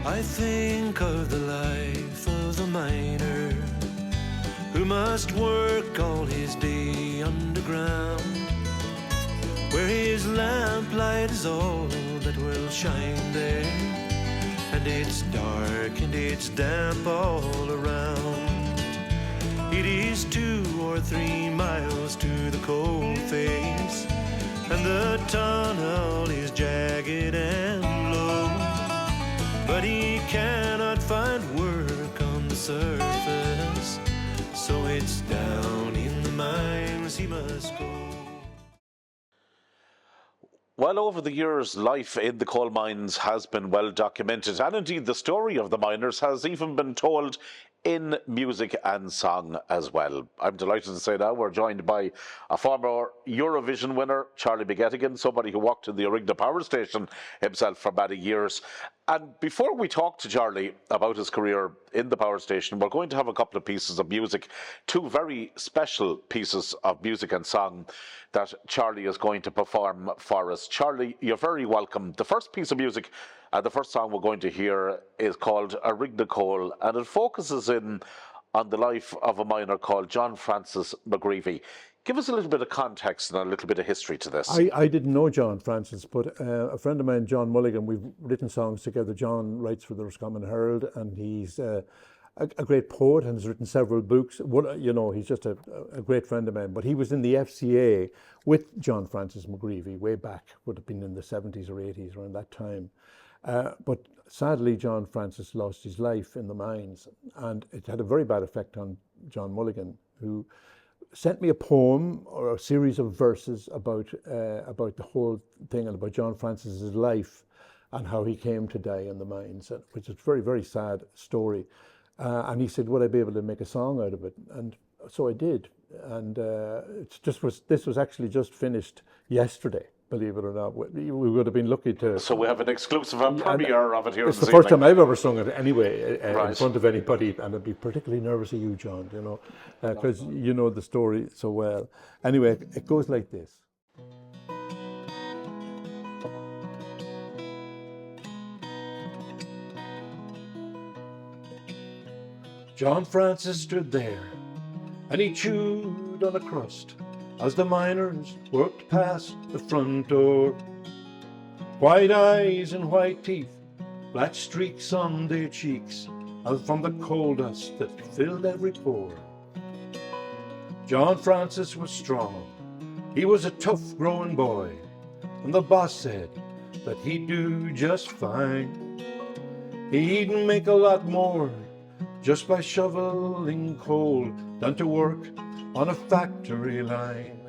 I think of the life of a miner who must work all his day underground, where his lamplight is all that will shine there, and it's dark and it's damp all around. It is 2 or 3 miles to the coal face, and the tunnel is jagged and low, but he cannot find work on the surface, so it's down in the mines he must go. Well, over the years, life in the coal mines has been well documented, and indeed the story of the miners has even been told in music and song as well. I'm delighted to say now we're joined by a former Eurovision winner, Charlie McGettigan, somebody who worked in the Origna power station himself for many years. And before we talk to Charlie about his career in the power station, we're going to have a couple of pieces of music, 2 very special pieces of music and song that Charlie is going to perform for us. Charlie, you're very welcome. The first piece of music, the first song we're going to hear is called Origna Coal, and it focuses in on the life of a miner called John Francis McGreevy. Give us a little bit of context and a little bit of history to this. I didn't know John Francis, but a friend of mine, John Mulligan, we've written songs together. John writes for the Roscommon Herald, and he's a great poet and has written several books. He's just a great friend of mine. But he was in the FCA with John Francis McGreevy way back, would have been in the 70s or 80s, around that time. But sadly, John Francis lost his life in the mines, and it had a very bad effect on John Mulligan, who sent me a poem or a series of verses about the whole thing and about John Francis's life and how he came to die in the mines, which is a very, very sad story. And he said, would I be able to make a song out of it? And so I did. And this was actually just finished yesterday, believe it or not. We would have been lucky to... So we have an exclusive premiere of it here. It's the first time I've ever sung it anyway, in front of anybody, and I'd be particularly nervous of you, John, because you know the story so well. Anyway, it goes like this. John Francis stood there, and he chewed on a crust as the miners worked past the front door. White eyes and white teeth, black streaks on their cheeks, as from the coal dust that filled every pore. John Francis was strong. He was a tough growing boy, and the boss said that he'd do just fine. He'd make a lot more just by shoveling coal than to work on a factory line.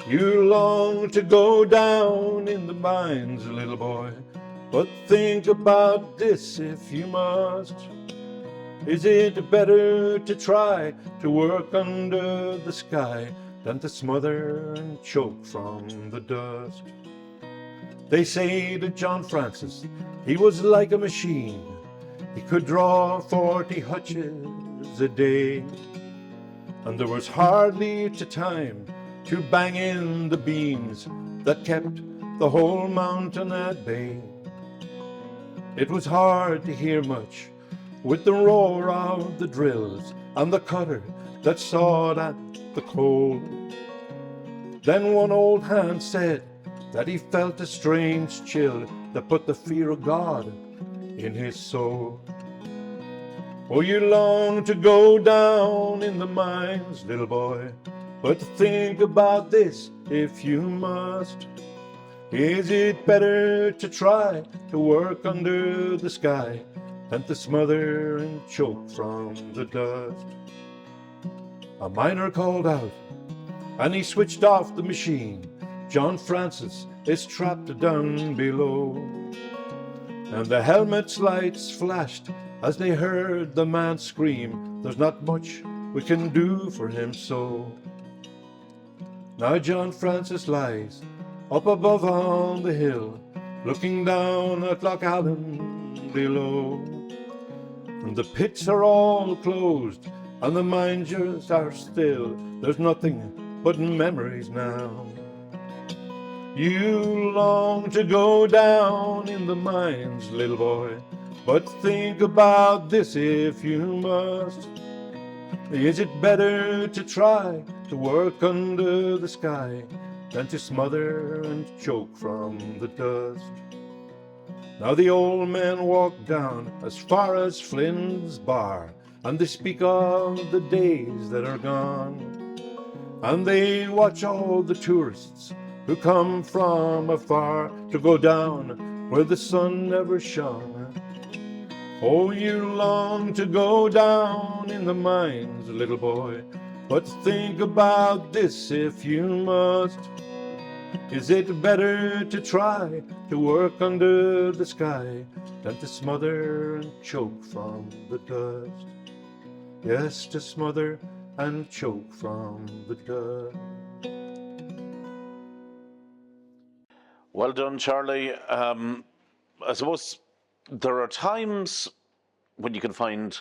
You long to go down in the mines, little boy, but think about this if you must. Is it better to try to work under the sky than to smother and choke from the dust? They say that John Francis, he was like a machine. He could draw 40 hutches a day, and there was hardly time to bang in the beams that kept the whole mountain at bay. It was hard to hear much with the roar of the drills and the cutter that sawed at the coal. Then one old hand said that he felt a strange chill that put the fear of God in his soul. Oh, you long to go down in the mines, little boy, but think about this if you must. Is it better to try to work under the sky than to smother and choke from the dust? A miner called out, and he switched off the machine. John Francis is trapped down below. And the helmet's lights flashed as they heard the man scream, there's not much we can do for him so. Now John Francis lies up above on the hill, looking down at Loch Allen below. And the pits are all closed, and the mines are still. There's nothing but memories now. You long to go down in the mines, little boy, but think about this if you must. Is it better to try to work under the sky than to smother and choke from the dust? Now the old men walk down as far as Flynn's bar, and they speak of the days that are gone, and they watch all the tourists who come from afar to go down where the sun never shone. Oh, you long to go down in the mines, little boy, but think about this if you must. Is it better to try to work under the sky than to smother and choke from the dust? Yes, to smother and choke from the dust. Well done, Charlie. I suppose there are times when you can find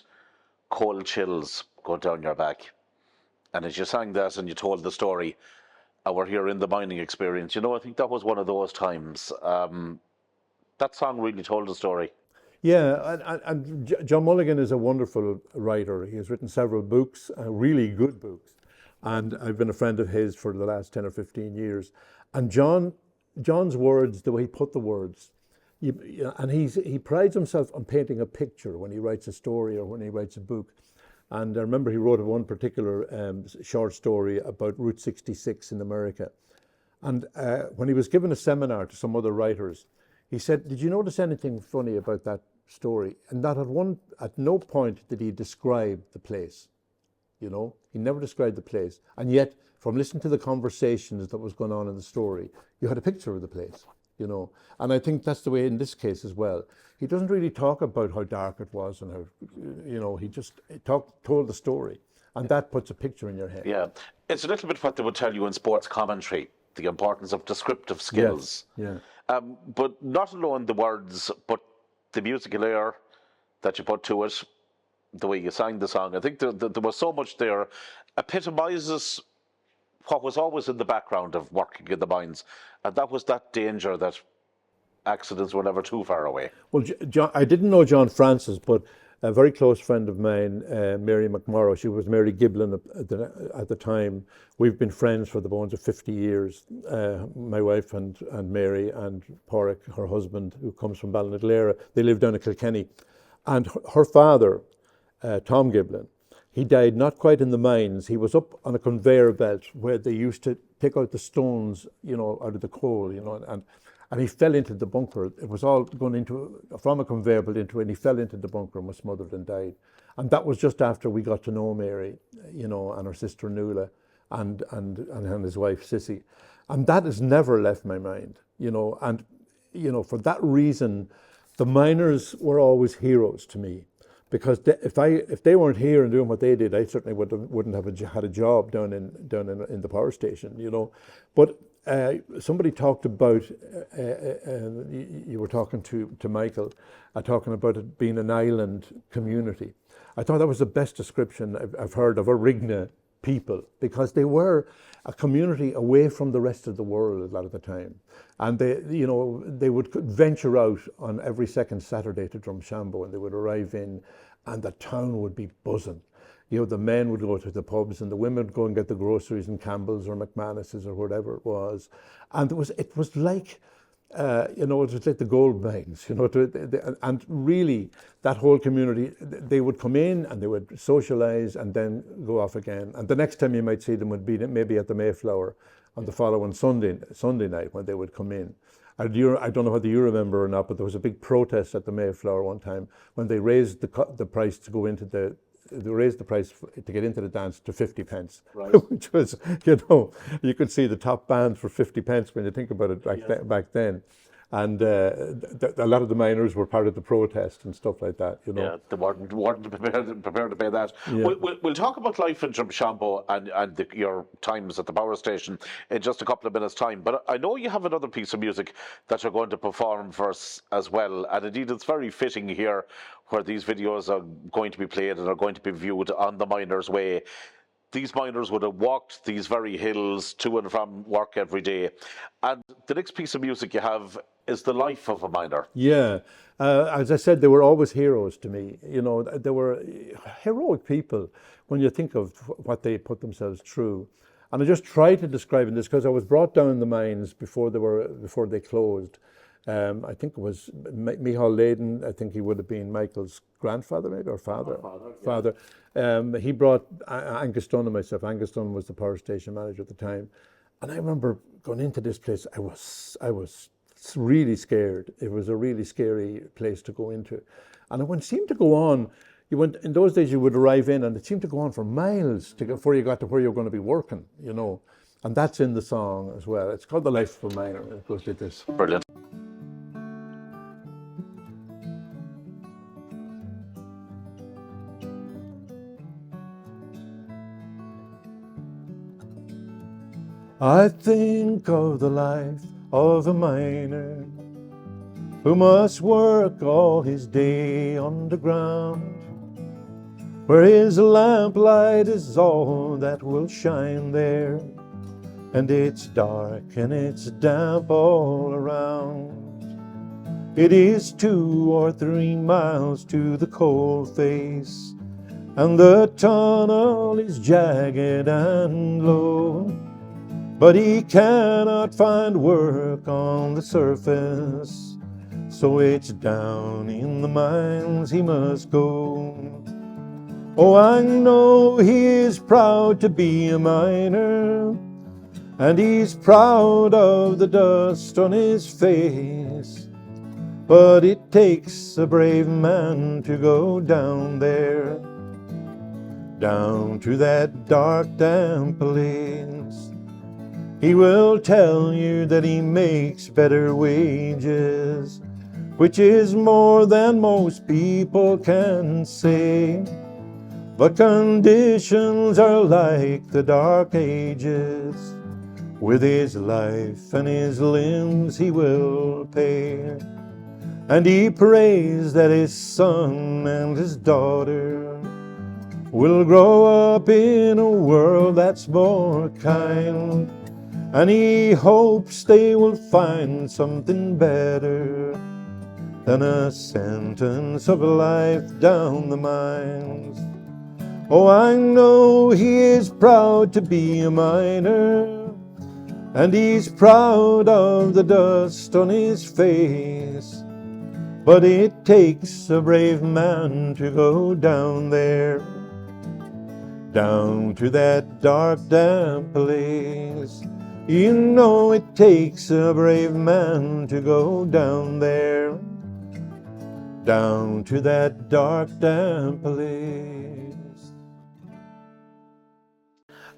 cold chills go down your back. And as you sang that and you told the story, we're here in the mining experience, you know, I think that was one of those times. That song really told the story. Yeah, and John Mulligan is a wonderful writer. He has written several books, really good books. And I've been a friend of his for the last 10 or 15 years. And John's words, the way he put the words, and he prides himself on painting a picture when he writes a story or when he writes a book. And I remember he wrote one particular short story about Route 66 in America. And when he was given a seminar to some other writers, he said, "Did you notice anything funny about that story?" And that at no point did he describe the place. You know, he never described the place. And yet, from listening to the conversations that was going on in the story, you had a picture of the place, you know. And I think that's the way in this case as well. He doesn't really talk about how dark it was and how, you know, he just told the story. And that puts a picture in your head. Yeah, it's a little bit what they would tell you in sports commentary, the importance of descriptive skills. Yes. Yeah. But not alone the words, but the musical air that you put to it, the way you sang the song. I think there was so much there, epitomizes what was always in the background of working in the mines, and that was that danger that accidents were never too far away. Well, I didn't know John Francis, but a very close friend of mine, Mary McMorrow, she was Mary Giblin at the time. We've been friends for the bones of 50 years, my wife and Mary and Porrick, her husband, who comes from Ballinadlera. They live down in Kilkenny. And her father, Tom Giblin, he died not quite in the mines. He was up on a conveyor belt where they used to pick out the stones, you know, out of the coal, you know, and he fell into the bunker. It was all going from a conveyor belt into it, and he fell into the bunker and was smothered and died. And that was just after we got to know Mary, you know, and her sister Nuala and his wife Sissy. And that has never left my mind, you know, and, you know, for that reason, the miners were always heroes to me. Because if they weren't here and doing what they did, I certainly wouldn't have had a job down in the power station, you know. But somebody talked about, you were talking to Michael, talking about it being an island community. I thought that was the best description I've heard of Arigna people, because they were a community away from the rest of the world a lot of the time. And they would venture out on every second Saturday to Drumshanbo, and they would arrive in, and the town would be buzzing. You know, the men would go to the pubs and the women would go and get the groceries in Campbell's or McManus's or whatever it was. And it was like, it was like the gold mines, you know, and really that whole community, they would come in and they would socialize and then go off again. And the next time you might see them would be maybe at the Mayflower on the following Sunday night when they would come in. I don't know whether you remember or not, but there was a big protest at the Mayflower one time when they raised the price to go into they raised the price to get into the dance to 50 pence, right. Which was, you know, you could see the top band for 50 pence when you think about it back then. And a lot of the miners were part of the protest and stuff like that, you know. Yeah, they weren't prepared to pay that. Yeah. We'll talk about life in Drumshanbo and your times at the power station in just a couple of minutes' time. But I know you have another piece of music that you're going to perform for us as well. And indeed, it's very fitting here where these videos are going to be played and are going to be viewed on the Miners Way. these miners would have walked these very hills to and from work every day. And the next piece of music you have is the life of a miner. Yeah, as I said, they were always heroes to me. You know, they were heroic people when you think of what they put themselves through. And I just try to describe this because I was brought down the mines before they closed. I think it was Michal Leyden. I think he would have been Michael's grandfather, maybe, or father. Father. He brought Angus Dunn and myself. Angus Dunn was the power station manager at the time, and I remember going into this place. I was really scared. It was a really scary place to go into, and it seemed to go on. You went in those days. You would arrive in, and it seemed to go on for miles before you got to where you're going to be working. You know, and that's in the song as well. It's called "The Life of a Miner." It goes like this. Brilliant. I think of the life of a miner who must work all his day underground, where his lamplight is all that will shine there, and it's dark and it's damp all around. It is 2 or 3 miles to the coal face, and the tunnel is jagged and low, but he cannot find work on the surface, so it's down in the mines he must go. Oh, I know he is proud to be a miner, and he's proud of the dust on his face, but it takes a brave man to go down there, down to that dark, damp place. He will tell you that he makes better wages, which is more than most people can say. But conditions are like the dark ages. With his life and his limbs he will pay. And he prays that his son and his daughter will grow up in a world that's more kind. And he hopes they will find something better than a sentence of life down the mines. Oh, I know he is proud to be a miner, and he's proud of the dust on his face, but it takes a brave man to go down there, down to that dark, damp place. You know it takes a brave man to go down there, down to that dark, damp place.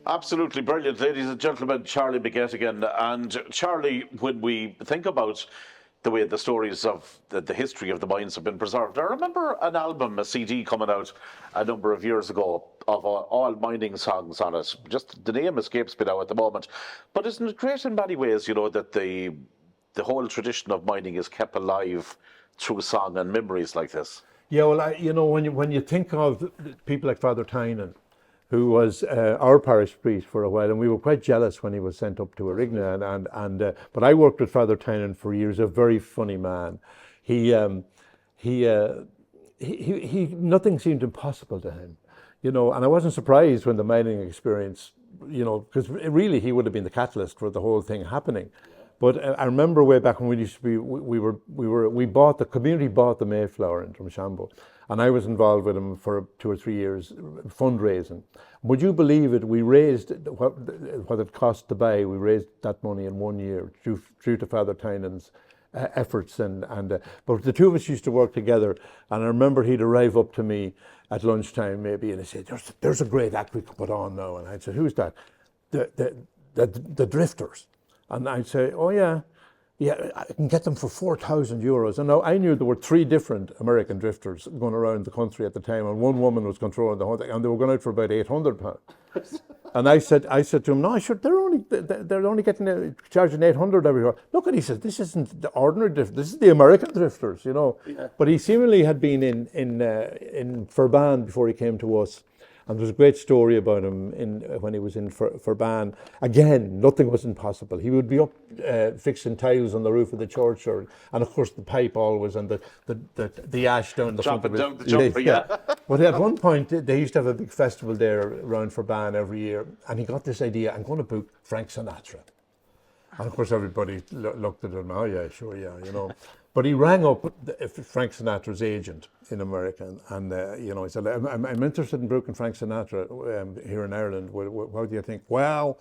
Absolutely brilliant, ladies and gentlemen. Charlie McGettigan. And Charlie, when we think about the way the stories of the history of the mines have been preserved, I remember an album, a CD coming out a number of years ago of all mining songs on it. Just the name escapes me now at the moment. But isn't it great in many ways, you know, that the whole tradition of mining is kept alive through song and memories like this? Yeah, well, you know, when you think of people like Father Tynan, who was our parish priest for a while, and we were quite jealous when he was sent up to Erigna. But I worked with Father Tynan for years. A very funny man. He nothing seemed impossible to him, you know. And I wasn't surprised when the mining experience, you know, because really he would have been the catalyst for the whole thing happening. But I remember way back when we used to be, the community bought the Mayflower in Drumshanbo, and I was involved with them for 2 or 3 years fundraising. Would you believe it? We raised what it cost to buy. We raised that money in 1 year due to Father Tynan's efforts, but the two of us used to work together. And I remember he'd arrive up to me at lunchtime maybe, and he'd say, "There's a great act we could put on now." And I'd say, "Who's that?" The Drifters. And I'd say, "Oh yeah, I can get them for €4,000. And now I knew there were 3 different American drifters going around the country at the time, and one woman was controlling the whole thing, and they were going out for about £800. And I said to him, no, sure, they're only getting charging 800 every hour. Look, and he said, this isn't the ordinary drift. This is the American drifters, you know. Yeah. But he seemingly had been in Furban before he came to us. And there's a great story about him when he was in Furban. Again, nothing was impossible. He would be up fixing tiles on the roof of the church, and of course the pipe always, and the ash down the front of it. Down the jumper, yeah. But at one point, they used to have a big festival there around Furban every year, and he got this idea, I'm going to book Frank Sinatra. And of course everybody looked at him, oh yeah, sure, yeah, you know. But he rang up Frank Sinatra's agent in America, and you know, he said, I'm interested in booking Frank Sinatra here in Ireland. What do you think? Well,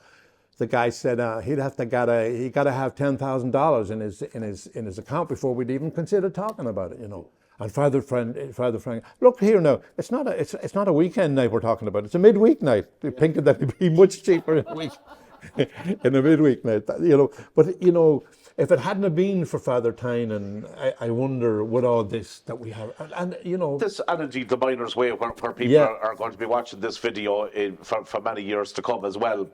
the guy said he got to have $10,000 in his account before we'd even consider talking about it, you know. And Father Frank, look here now, it's not a weekend night we're talking about, it's a midweek night. Thinking that it'd be much cheaper in a week. In a midweek night, you know. But you know, if it hadn't have been for Father Tynan, I wonder would all this that we have, and you know, this, and indeed the Miners' Way, where people are going to be watching this video for many years to come as well.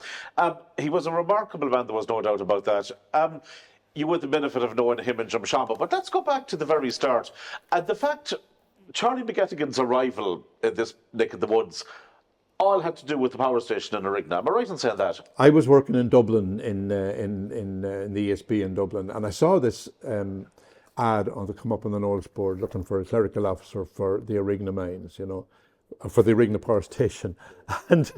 He was a remarkable man, there was no doubt about that. You had the benefit of knowing him in Drumshanbo, but let's go back to the very start. And the fact Charlie McGettigan's arrival in this neck of the woods all had to do with the power station in Arigna. Am I right in saying that? I was working in Dublin in the ESB in Dublin, and I saw this ad come up on the notice board looking for a clerical officer for the Arigna mines, you know, for the Arigna power station. And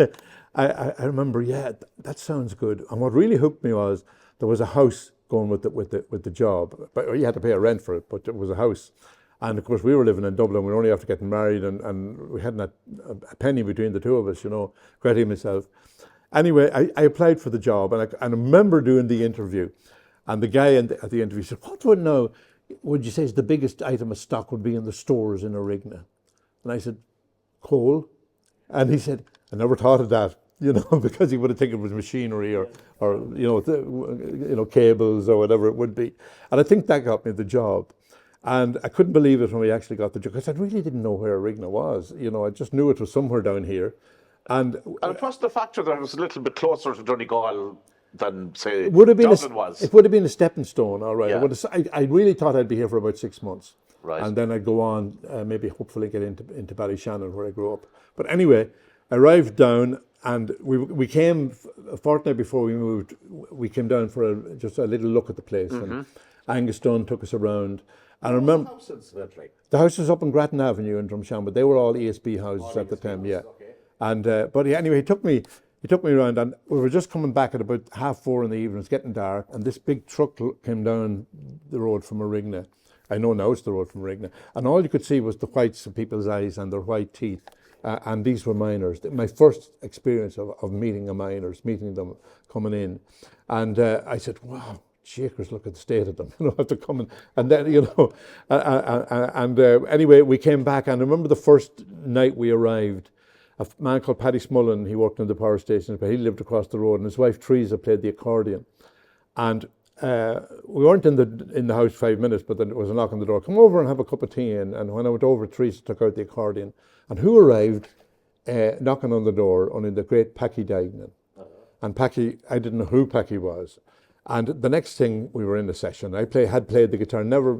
I remember, yeah, that sounds good. And what really hooked me was there was a house going with the job, but you had to pay a rent for it, but it was a house. And of course, we were living in Dublin. We were only after getting married, and we hadn't a penny between the two of us, you know, Gretty and myself. Anyway, I applied for the job, and I remember doing the interview. And the guy at the interview said, what would you say is the biggest item of stock would be in the stores in Arigna? And I said, coal. And he said, I never thought of that, you know, because he would have taken it was machinery or you know, cables or whatever it would be. And I think that got me the job. And I couldn't believe it when we actually got the job, because I really didn't know where Arigna was. You know, I just knew it was somewhere down here. And plus the factor that it was a little bit closer to Donegal than, say, Dublin was. It would have been a stepping stone, all right. Yeah. I really thought I'd be here for about 6 months. Right. And then I'd go on, maybe hopefully get into Ballyshannon, where I grew up. But anyway, I arrived down, and we came a fortnight before we moved. We came down for just a little look at the place. Mm-hmm. And Angus Dunn took us around. And I remember the house was up on Grattan Avenue in Drumshanbo. They were all ESB houses at the time, yeah. Okay. And but anyway, he took me around, and we were just coming back at about 4:30 in the evening. It's getting dark, and this big truck came down the road from Arigna. I know now it's the road from Arigna, and all you could see was the whites of people's eyes and their white teeth. And these were miners. My first experience of meeting meeting them coming in, and I said, "Wow." Shakers, look at the state of them, you know, after coming. And then, you know, anyway, we came back, and I remember the first night we arrived, a man called Paddy Smullen, he worked in the power station, but he lived across the road, and his wife Teresa played the accordion. And we weren't in the house 5 minutes, but then there was a knock on the door, come over and have a cup of tea. And when I went over, Teresa took out the accordion. And who arrived knocking on the door? Only the great Packy Dignan. And Packy, I didn't know who Packy was. And the next thing, we were in a session. I had played the guitar, never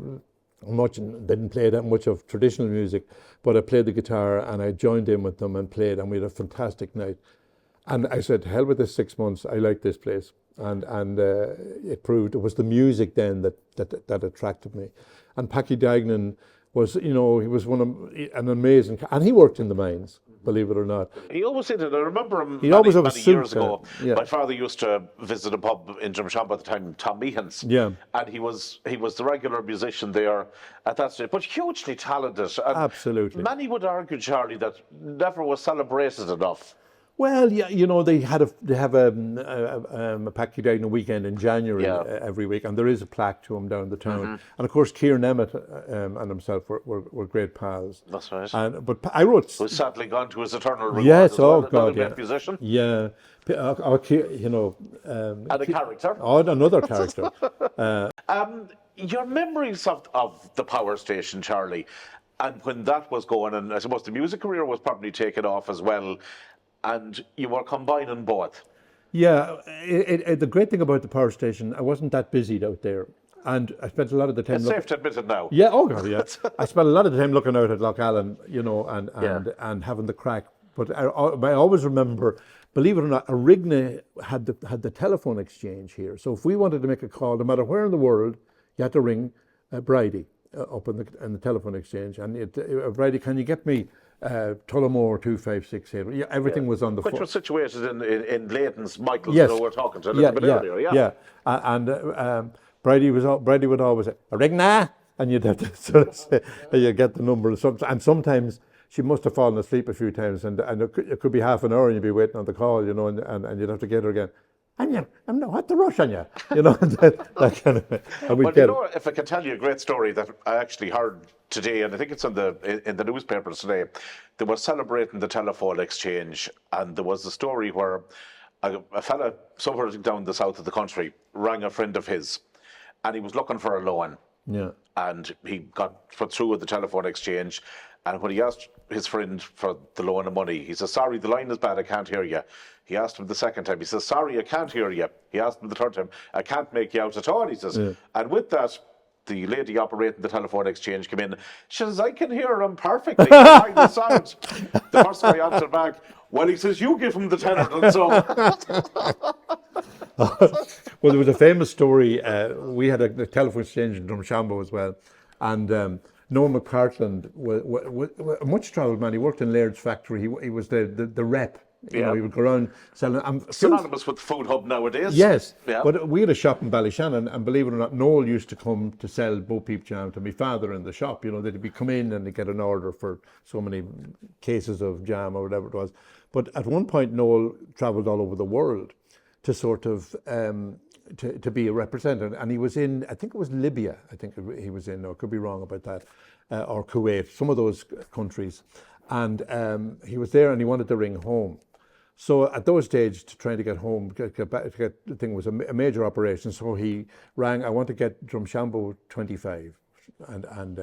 much, didn't play that much of traditional music, but I played the guitar, and I joined in with them and played, and we had a fantastic night. And I said, hell with this 6 months, I like this place. And it proved, it was the music then that attracted me. And Packy Dignan was, you know, he was an amazing, and he worked in the mines, believe it or not. He always did it. I remember him many years ago. Yeah. My father used to visit a pub in Drumshanbo at the time, Tom Meehan's. Yeah. And he was the regular musician there at that stage, but hugely talented. And absolutely. Many would argue, Charlie, that never was celebrated enough. Well, yeah, you know, they have a Packy Dignan weekend in January every week, and there is a plaque to him down the town. Mm-hmm. And of course, Kieran Emmett and himself were great pals. That's right. But I wrote. Who's sadly gone to his eternal reward. Yes, as well. God, great musician. Yeah, you know. And a character. Oh, another character. Your memories of the power station, Charlie, and when that was going, and I suppose the music career was probably taken off as well. and you were combining both. Yeah, the great thing about the power station, I wasn't that busy out there, and I spent a lot of the time. It's safe to admit it now. Yeah, oh god, yeah. I spent a lot of the time looking out at Loch Allen, Yeah. and having the crack. But I always remember, believe it or not, Arigna had the telephone exchange here. So if we wanted to make a call, no matter where in the world, you had to ring Bridie up in the telephone exchange, and Bridie, can you get me Tullamore 2568? Yeah, everything was on the Which phone. was situated in Leighton's, Michael's, Yes. we're talking to a little bit earlier. Yeah. And Brady would always say Rigna, and you'd have to sort of say, you get the number. And sometimes she must have fallen asleep a few times, and it could be half an hour, and you'd be waiting on the call, and you'd have to get her again. And what the rush on you, that kind of thing. And we'd Well, if I can tell you a great story that I actually heard today, and I think it's in the newspapers today, they were celebrating the telephone exchange, and there was a story where a fella somewhere down the south of the country rang a friend of his, and he was looking for a loan. Yeah. And he got put through with the telephone exchange, and when he asked his friend for the loan of money, he says, "Sorry, the line is bad, I can't hear you." He asked him the second time, he says, "Sorry, I can't hear you." He asked him the third time, "I can't make you out at all," he says. And with that, the lady operating the telephone exchange came in. She says, "I can hear him perfectly." The sound. The first guy answered back, "Well," he says, "you give him the tenner." And so Well, there was a famous story. We had a telephone exchange in Drumshambo as well, and Noah McPartland was a much travelled man. He worked in Laird's factory. He was the rep. He would go around selling. synonymous with Food Hub nowadays. Yes, Yeah. but we had a shop in Ballyshannon, and believe it or not, Noel used to come to sell Bo Peep jam to my father in the shop. They'd be come in and they'd get an order for so many cases of jam or whatever it was. But at one point, Noel travelled all over the world to sort of to be a representative, and he was in, I think it was Libya. I think he was in, or I could be wrong about that, or Kuwait, some of those countries, and he was there, and he wanted to ring home. So at those stages, to trying to get home, get back, to get the thing was a major operation. So he rang, "I want to get Drumshambo 25," and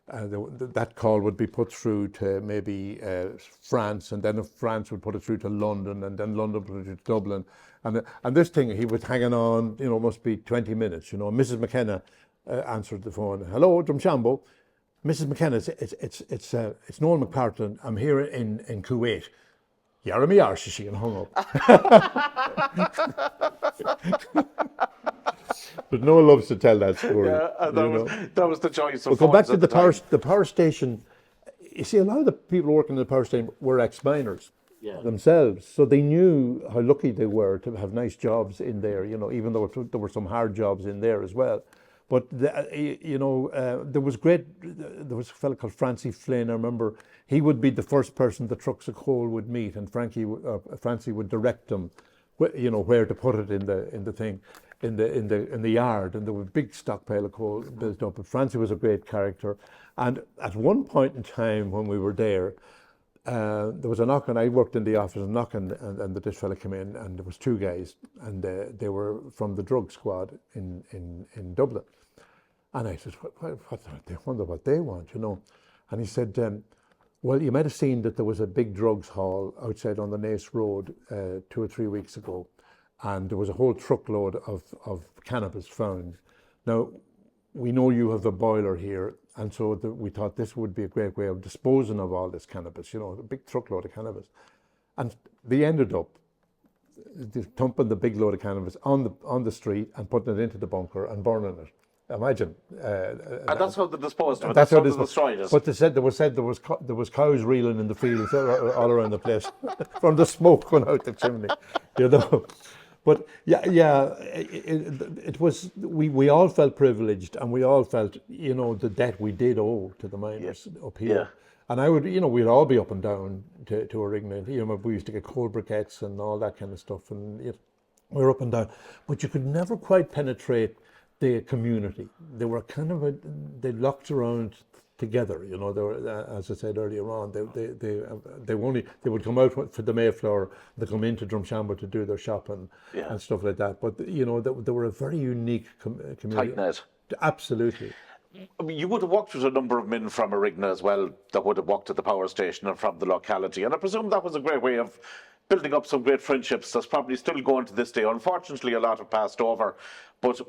that call would be put through to maybe France, and then if France would put it through to London, and then London put it through to Dublin, and this thing he was hanging on, must be 20 minutes. Mrs. McKenna answered the phone. "Hello, Drumshambo, Mrs. McKenna, it's Noel McPartland. I'm here in Kuwait." "Yarmy arse," she and hung up. But Noel loves to tell that story. Yeah, that was the choice of We'll go back phones to at time. the power station. You see, a lot of the people working in the power station were ex-miners themselves, so they knew how lucky they were to have nice jobs in there. Even though there were some hard jobs in there as well. But there was a fellow called Francie Flynn. I remember he would be the first person the trucks of coal would meet, and Francie would direct them, where to put it in the thing, in the yard, and there was a big stockpile of coal built up. But Francie was a great character, and at one point in time when we were there, there was a knock, and I worked in the office, and knock, and this fella came in, and there was two guys, and they were from the drug squad in Dublin. And I said, what they wonder what they want, And he said, well, you might have seen that there was a big drugs hall outside on the Naas Road 2 or 3 weeks ago, and there was a whole truckload of cannabis found. Now, we know you have a boiler here, and so we thought this would be a great way of disposing of all this cannabis, a big truckload of cannabis. And they ended up dumping the big load of cannabis on the street and putting it into the bunker and burning it. Imagine. And that's how they disposed of it. That's how they they destroyed it. But they said there was cows reeling in the fields all around the place from the smoke going out the chimney, But it was. We all felt privileged, and we all felt, the debt we did owe to the miners up here. Yeah. And I would, we'd all be up and down to Origna. We used to get coal briquettes and all that kind of stuff, and we were up and down. But you could never quite penetrate the community. They were kind of they locked around together. They were, as I said earlier on, they would come out for the Mayflower. They come into Drumshambo to do their shopping and stuff like that. But they were a very unique community. Tight net. Absolutely. I mean, you would have walked with a number of men from Arigna as well that would have walked to the power station and from the locality, and I presume that was a great way of building up some great friendships that's probably still going to this day. Unfortunately, a lot have passed over, but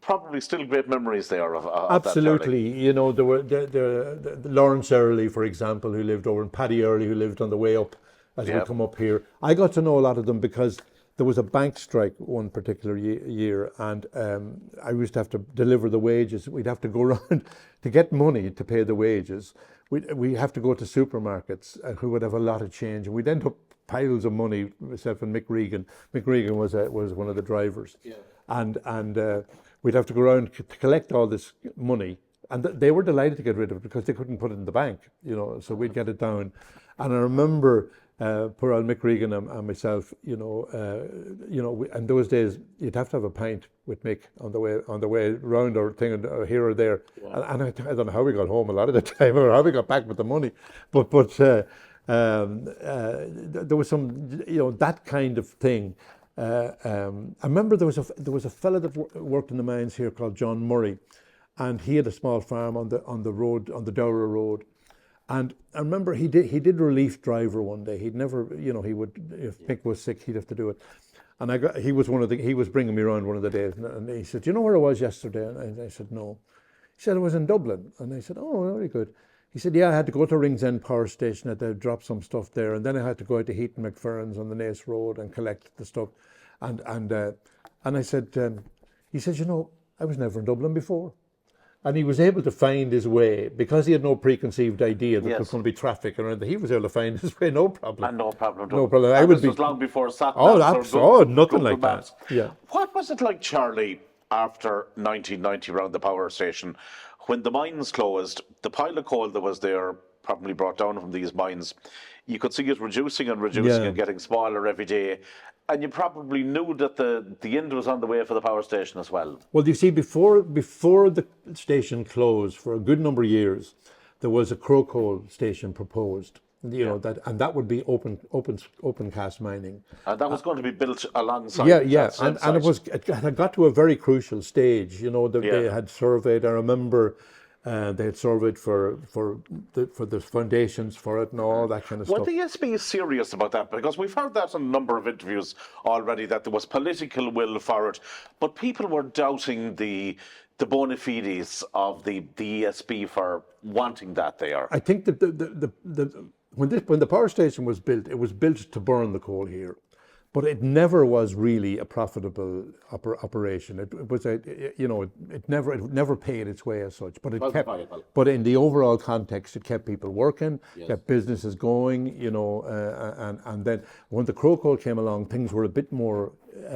probably still great memories there of that journey. Absolutely. You know, there were the Lawrence Early, for example, who lived over, and Paddy Early, who lived on the way up as we come up here. I got to know a lot of them because there was a bank strike one particular year, and I used to have to deliver the wages. We'd have to go around to get money to pay the wages. We have to go to supermarkets who would have a lot of change, and we'd end up piles of money. Myself and Mick Regan. Mick Regan was one of the drivers, and we'd have to go around to collect all this money, and they were delighted to get rid of it because they couldn't put it in the bank, you know. So we'd get it down, and I remember poor old Mick Regan and myself, you know, in those days you'd have to have a pint with Mick on the way round or thing or here or there, and I don't know how we got home a lot of the time or how we got back with the money, but there was some, you know, that kind of thing. I remember there was a fella that worked in the mines here called John Murray, and he had a small farm on the road, on the Dowra Road. And I remember he did relief driver one day. He'd never, you know, he would, if Mick was sick, he'd have to do it. And he was bringing me around one of the days, and he said, "Do you know where I was yesterday?" And I said, "No." He said, "I was in Dublin." And I said, "Oh, very good." He said, "Yeah, I had to go to Ringsend Power Station, I had to drop some stuff there, and then I had to go out to Heaton McFerrin's on the Naas Road and collect the stuff." And I said, he said, "You know, I was never in Dublin before." And he was able to find his way because he had no preconceived idea that there was going to be traffic around. He was able to find his way, no problem. And no problem. No problem. And this was long before sat navs nothing like that. Yeah. What was it like, Charlie, after 1990 around the power station, when the mines closed? The pile of coal that was there, probably brought down from these mines, you could see it reducing and getting smaller every day. And you probably knew that the end was on the way for the power station as well. Well, you see, before the station closed for a good number of years, there was a crow coal station proposed. You know that would be open cast mining. And that was going to be built alongside. Yeah, and it had got to a very crucial stage. You know, they had surveyed. I remember. They had surveyed for the foundations for it and all that kind of stuff. Well, the ESB is serious about that, because we've heard that in a number of interviews already, that there was political will for it, but people were doubting the bona fides of the ESB for wanting that there. I think that when the power station was built, it was built to burn the coal here. But it never was really a profitable operation. It was it never paid its way as such. But it kept. Viable. But in the overall context, it kept people working, kept businesses going. You know, and then when the crow coal came along, things were a bit more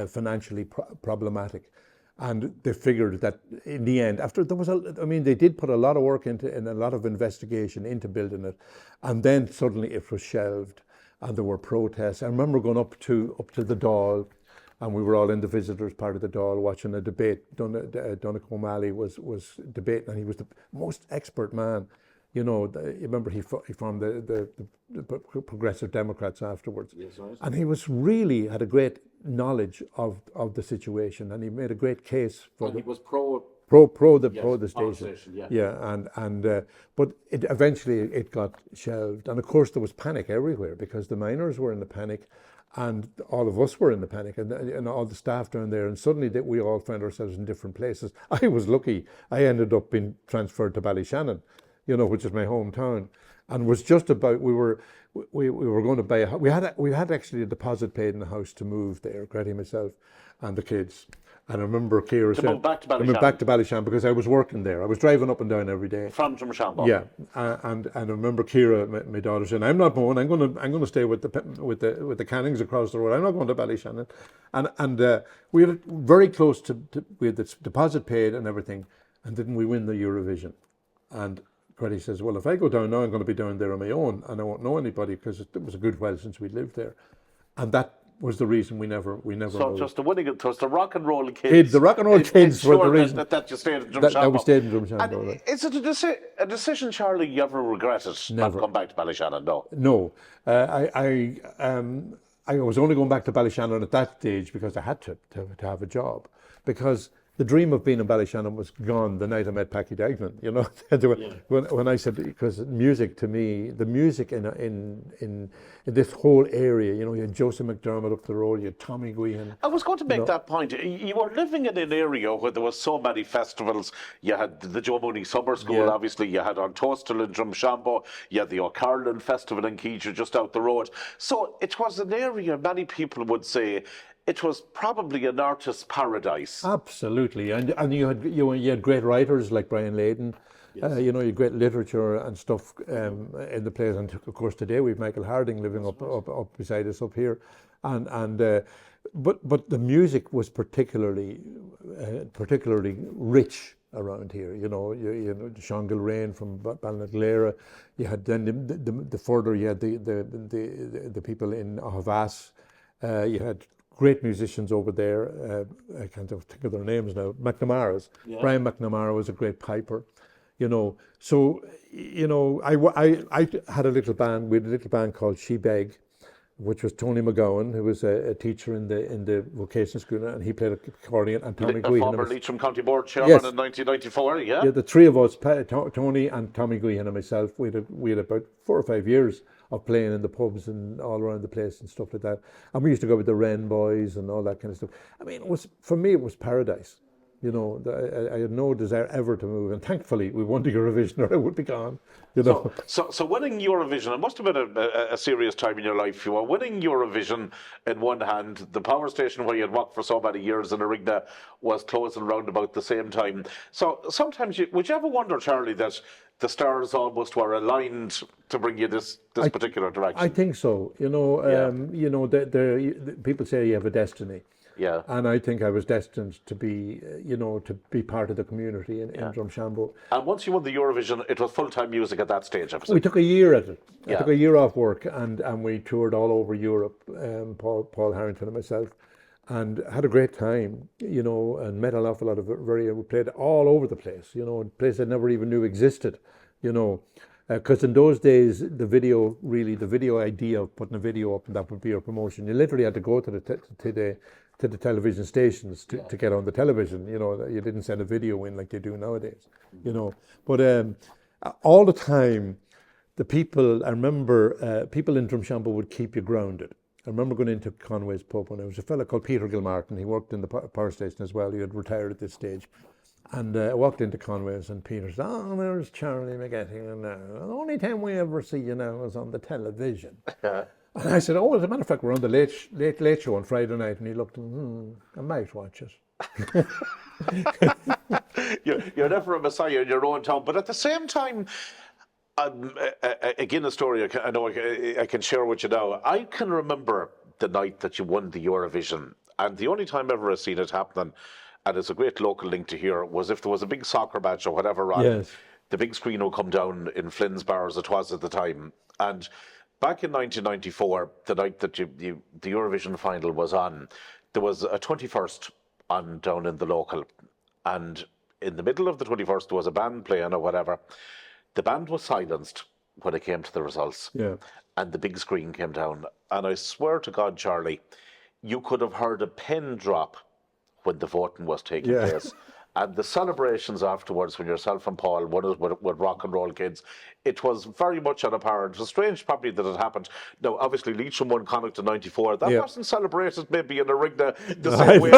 financially problematic, and they figured that in the end, after they did put a lot of work and a lot of investigation into building it, and then suddenly it was shelved. And there were protests. I remember going up to the Dáil, and we were all in the visitors part of the Dáil watching a debate. Donnacha O'Malley was debating, and he was the most expert man. You know, you remember he formed the Progressive Democrats afterwards. Yes, right. And he had a great knowledge of the situation, and he made a great case for. And he was pro the station. But eventually it got shelved, and of course there was panic everywhere because the miners were in the panic, and all of us were in the panic, and all the staff down there, and suddenly we all found ourselves in different places. I was lucky; I ended up being transferred to Ballyshannon, you know, which is my hometown, and was just about we were going to buy a. We had actually a deposit paid in the house to move there, Gretty, myself, and the kids. And I remember Ciara said, move back to Ballyshannon. I moved back to Ballyshannon because I was working there. I was driving up and down every day. From Drumshanbo. Yeah, and I remember Ciara, my daughter, saying, "I'm not going. I'm going to stay with the Cannings across the road. I'm not going to Ballyshannon." And we had very close to we had the deposit paid and everything, and didn't we win the Eurovision? And Gretty says, "Well, if I go down now, I'm going to be down there on my own, and I won't know anybody because it was a good while since we lived there," and that was the reason we never. So just the winning, it was the rock and roll kids. The rock and roll kids were the reason that you stayed in Drumshanbo. That we stayed in Drumshanbo. Right. Is it a decision, Charlie, you ever regretted not come back to Ballyshannon? No. I was only going back to Ballyshannon at that stage because I had to have a job, because the dream of being in Ballyshannon was gone the night I met Packy Dagnan. You know, when I said, because music to me, the music in this whole area, you know, you had Joseph McDermott up the road, you had Tommy Guihan. I was going to make that point. You were living in an area where there was so many festivals. You had the Joe Mooney Summer School, obviously. You had on Toastal in Drumshanbo. You had the O'Carlin Festival in Keecher just out the road. So it was an area many people would say it was probably an artist's paradise. Absolutely, and you had great writers like Brian Layden. You know, you had great literature and stuff in the place, and of course today we've Michael Harding living up beside us up here, but the music was particularly rich around here. You know, you know Sean Gilrain from Ballinaglara. You had then the further you had the people in Havas. You had great musicians over there. I can't think of their names now. McNamara's. Brian McNamara was a great piper. You know, so you know, I had a little band. We had a little band called She Beg, which was Tony McGowan, who was a teacher in the vocational school, and he played accordion, and Tommy Guihan. Former Leitrim County Board chairman in 1994. Yeah, the three of us, Tony and Tommy Guihan and myself, we had about 4 or 5 years of playing in the pubs and all around the place and stuff like that. And we used to go with the Wren Boys and all that kind of stuff. I mean, for me it was paradise. You know, I had no desire ever to move, and thankfully we won the Eurovision, or I would be gone. You know. So winning Eurovision, it must have been a serious time in your life. You were winning Eurovision in one hand. The power station where you had worked for so many years in Arigna was closing around about the same time. So sometimes, would you ever wonder, Charlie, that the stars almost were aligned to bring you this particular direction? I think so. You know, you know, people say you have a destiny. Yeah. And I think I was destined to be, you know, to be part of the community in Drumshanbo. And once you won the Eurovision, it was full-time music at that stage, I presume. We took a year at it. I took a year off work, and we toured all over Europe, Paul Harrington and myself, and had a great time, you know, and met an awful lot of we played all over the place, you know, a place I never even knew existed, you know. Because in those days, the video idea of putting a video up and that would be your promotion. You literally had to go to the television stations to get on the television. You know, you didn't send a video in like they do nowadays. You know, but all the time, I remember people in Drumshanbo would keep you grounded. I remember going into Conway's pub, and there was a fella called Peter Gilmartin. He worked in the power station as well. He had retired at this stage. And I walked into Conway's, and Peter said, "Oh, there's Charlie McGettigan now. The only time we ever see you now is on the television." And I said, "Oh, as a matter of fact, we're on the late show on Friday night." And he looked, I might watch it. You're never a messiah in your own town, but at the same time, again, a story I know I can share with you now. I can remember the night that you won the Eurovision, and the only time ever I've seen it happening, and it's a great local link to here, was if there was a big soccer match or whatever on, the big screen would come down in Flynn's Bar, as it was at the time. And back in 1994, the night that the Eurovision final was on, there was a 21st on down in the local. And in the middle of the 21st, there was a band playing or whatever. The band was silenced when it came to the results. And the big screen came down. And I swear to God, Charlie, you could have heard a pin drop when the voting was taking place. And the celebrations afterwards, when yourself and Paul won it with Rock and Roll Kids, it was very much on a par. It was strange probably that it happened. Now, obviously, Leitrim won Connacht in 94. That wasn't celebrated maybe in Arigna the same way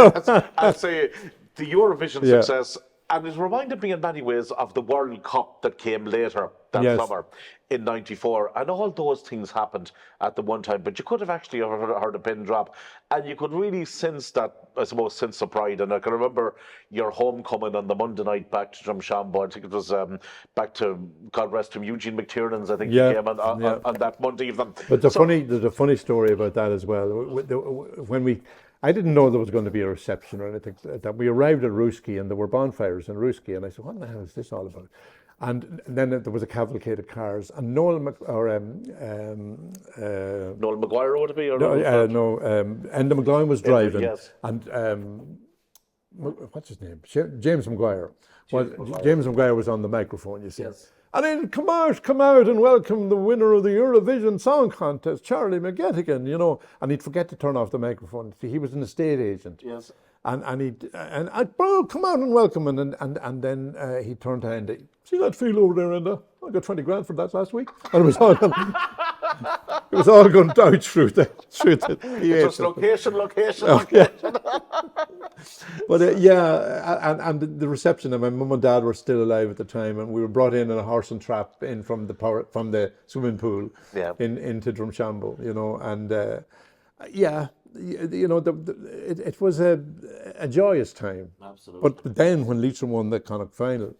as, say, the Eurovision success. And it reminded me in many ways of the World Cup that came later that summer in 94. And all those things happened at the one time. But you could have actually heard a pin drop. And you could really sense that, I suppose, sense of pride. And I can remember your homecoming on the Monday night back to Drumshanbo. I think it was back to, God rest him, Eugene McTiernan's, I think, he came on that Monday evening. But there's a funny story about that as well. When I didn't know there was going to be a reception or anything like that. We arrived at Ruski, and there were bonfires in Ruski, and I said, "What the hell is this all about?" And then there was a cavalcade of cars, and Noel Maguire would it be? Or Enda McGloin was driving, and what's his name? James Maguire. James Maguire was on the microphone, you see. And then come out and welcome the winner of the Eurovision Song Contest, Charlie McGettigan, you know. And he'd forget to turn off the microphone. See, he was an estate agent. Yes. And I'd, well, come out and welcome him. And then he turned to Enda. See that field over there, Enda? I got 20 grand for that last week. And it was all going out through the Just location. Oh, yeah. But and the reception, and my mum and dad were still alive at the time, and we were brought in a horse and trap in from the swimming pool into Drumshanbo, you know, and you know, it was a joyous time. Absolutely. But then when Leitrim won the Connacht final,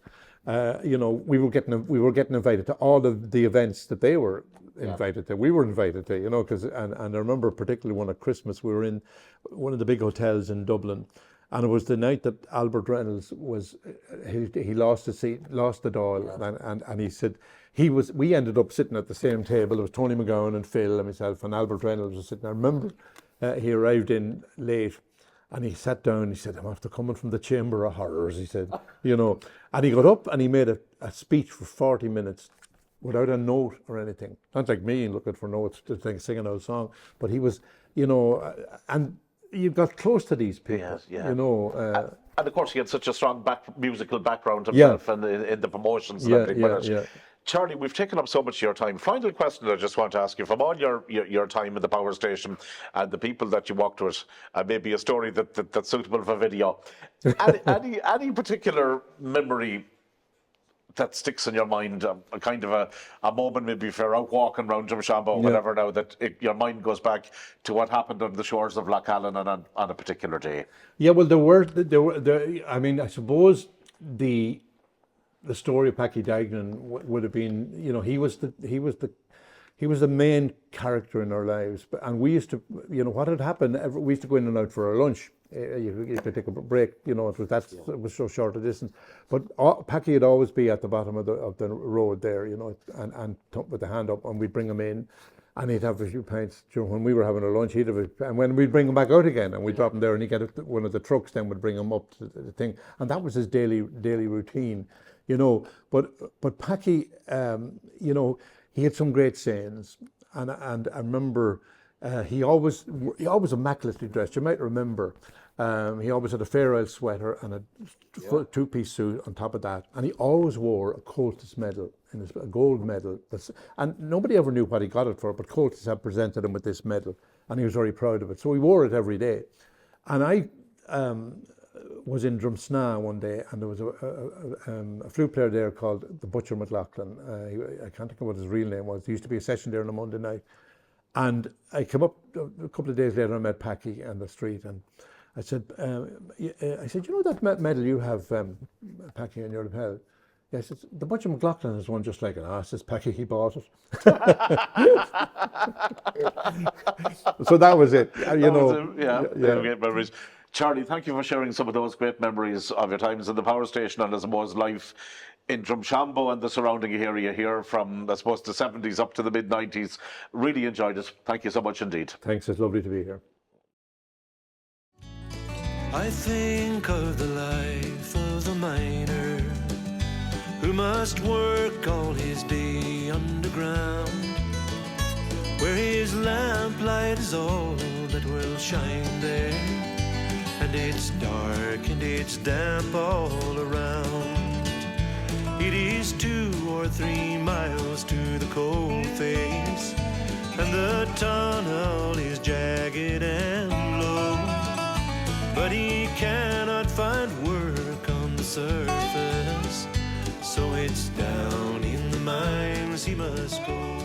you know, we were getting invited to all of the events that they were invited to. We were invited to, you know, and I remember particularly one at Christmas, we were in one of the big hotels in Dublin, and it was the night that Albert Reynolds was, he lost his seat, lost the Dáil, and he said, we ended up sitting at the same table. It was Tony McGowan and Phil and myself, and Albert Reynolds was sitting. I remember he arrived in late, and he sat down. He said, "I'm after coming from the Chamber of Horrors," he said, you know. And he got up and he made a speech for 40 minutes without a note or anything. Not like me looking for notes to sing a song, but he was, you know, and you got close to these people, you know. And of course, he had such a strong musical background himself, and in the promotions and everything with it. Charlie, we've taken up so much of your time. Final question I just want to ask you, from all your time in the power station and the people that you walked with, maybe a story that's suitable for video. Any particular memory that sticks in your mind, a kind of a moment, maybe if you're out walking around Drumshanbo or whatever now, that your mind goes back to what happened on the shores of Lough Allen on a particular day? Yeah, well, there were. I mean, I suppose the story of Packy Dignan would have been, you know, he was the main character in our lives. And we used to, you know, what had happened, we used to go in and out for our lunch. You could take a break, you know, it was so short a distance. But Packy would always be at the bottom of the road there, you know, and with the hand up, and we'd bring him in, and he'd have a few pints. When we were having a lunch, he'd have and when we'd bring him back out again, and we'd drop him there, and he'd get one of the trucks, then would bring him up to the thing. And that was his daily routine. You know, but Packy, you know, he had some great sayings, and I remember he always immaculately dressed. You might remember, he always had a Fair Isle sweater and a two-piece suit on top of that, and he always wore a Coltis medal, a gold medal. And nobody ever knew what he got it for, but Coltis had presented him with this medal, and he was very proud of it. So he wore it every day, and I was in Drumsna one day, and there was a flute player there called the Butcher McLaughlin. I can't think of what his real name was. There used to be a session there on a Monday night, and I came up a couple of days later. I met Packy on the street, and I said, you know that medal you have, Packy, on your lapel? Yes, the Butcher McLaughlin is one just like it. Ah, says Packy, he bought it. So that was it. You know, great memories. Charlie, thank you for sharing some of those great memories of your times in the power station and, I suppose, life in Drumshanbo and the surrounding area here from, I suppose, the 70s up to the mid-90s. Really enjoyed it. Thank you so much indeed. Thanks. It's lovely to be here. I think of the life of the miner who must work all his day underground, where his lamplight is all that will shine there, and it's dark and it's damp all around. It is 2 or 3 miles to the coal face, and the tunnel is jagged and low, but he cannot find work on the surface, so it's down in the mines he must go.